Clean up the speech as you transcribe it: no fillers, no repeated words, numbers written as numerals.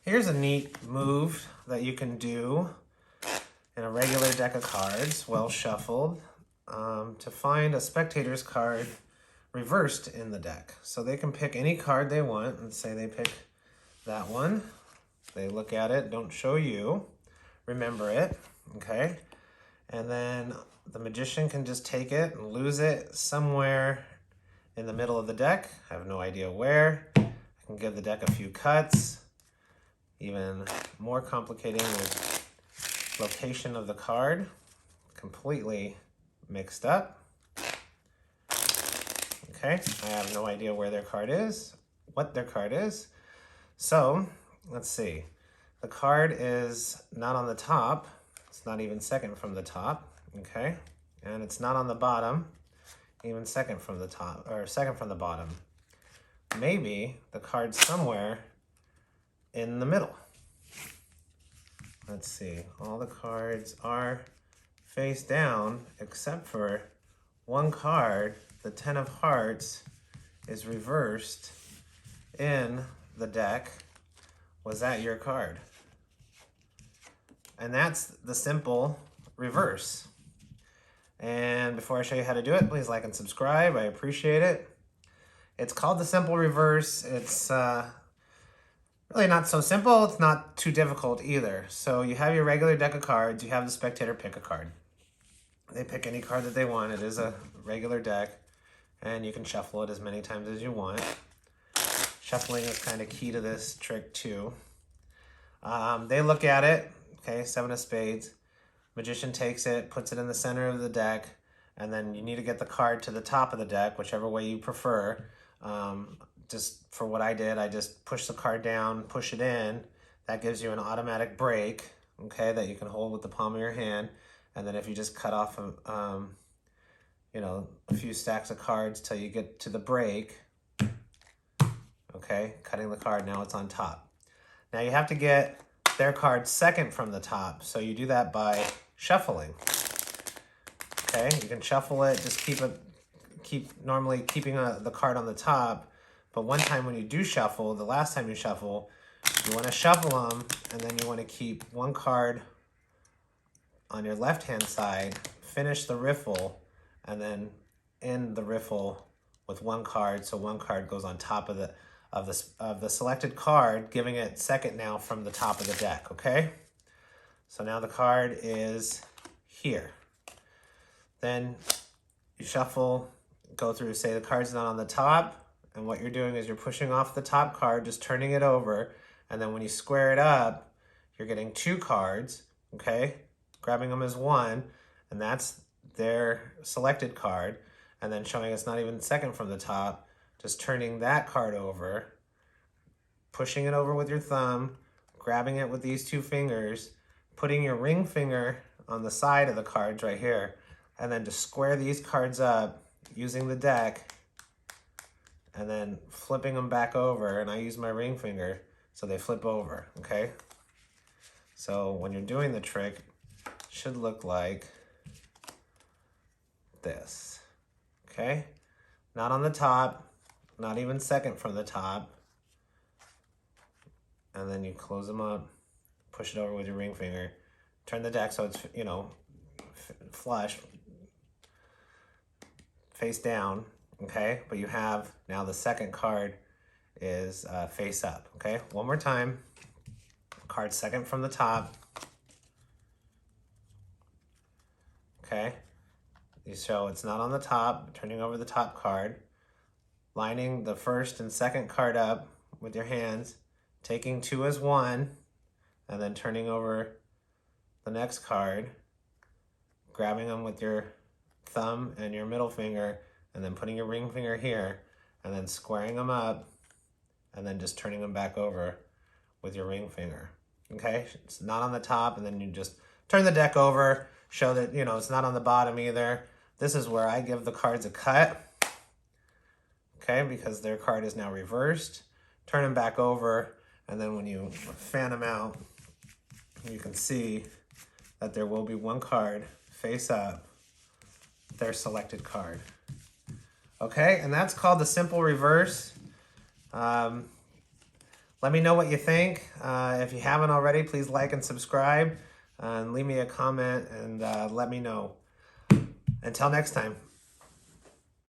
Here's a neat move that you can do in a regular deck of cards, well shuffled, to find a spectator's card reversed in the deck. So they can pick any card they want and say they pick that one. They look at it, don't show you, remember it, okay? And then the magician can just take it and lose it somewhere in the middle of the deck. I have no idea where. I can give the deck a few cuts. Even more complicating with location of the card. Completely mixed up. Okay, I have no idea where their card is, what their card is. So, let's see. The card is not on the top. It's not even second from the top, okay? And it's not on the bottom, even second from the top, or second from the bottom. Maybe the card's somewhere in the middle. Let's see, all the cards are face down except for one card, the 10 of hearts, is reversed in the deck. Was that your card? And that's the simple reverse. And before I show you how to do it, please like and subscribe. I appreciate it. It's called the simple reverse. It's really not so simple. It's not too difficult either. So you have your regular deck of cards. You have the spectator pick a card. They pick any card that they want. It is a regular deck. And you can shuffle it as many times as you want. Shuffling is kind of key to this trick too. They look at it. Okay, 7 of spades. Magician takes it, puts it in the center of the deck, and then you need to get the card to the top of the deck, whichever way you prefer. Just for what I did, I just push the card down, push it in. That gives you an automatic break, okay, that you can hold with the palm of your hand. And then if you just cut off, a few stacks of cards till you get to the break, okay, cutting the card, now it's on top. Now you have to get their card second from the top, so you do that by shuffling. Okay, you can shuffle it, just normally keeping the card on the top, but one time when you do shuffle, the last time you shuffle, you want to shuffle them, and then you want to keep one card on your left-hand side, finish the riffle, and then end the riffle with one card, so one card goes on top of the selected card, giving it second now from the top of the deck, okay? So now the card is here. Then you shuffle, go through, say the card's not on the top, and what you're doing is you're pushing off the top card, just turning it over, and then when you square it up, you're getting 2 cards, okay? Grabbing them as one, and that's their selected card, and then showing it's not even second from the top, just turning that card over, pushing it over with your thumb, grabbing it with these 2 fingers, putting your ring finger on the side of the cards right here, and then just square these cards up using the deck, and then flipping them back over, and I use my ring finger so they flip over, okay? So when you're doing the trick, it should look like this, okay? Not on the top, not even second from the top. And then you close them up, push it over with your ring finger, turn the deck so it's, flush, face down, okay? But you have, now the second card is face up, okay? One more time, card second from the top, okay? You show it's not on the top, turning over the top card, lining the first and second card up with your hands, taking 2 as one, and then turning over the next card, grabbing them with your thumb and your middle finger, and then putting your ring finger here, and then squaring them up, and then just turning them back over with your ring finger, okay? It's not on the top, and then you just turn the deck over, show that, it's not on the bottom either. This is where I give the cards a cut, okay, because their card is now reversed. Turn them back over, and then when you fan them out, you can see that there will be one card face up, their selected card. Okay, and that's called the simple reverse. Let me know what you think. If you haven't already, please like and subscribe and leave me a comment and let me know. Until next time.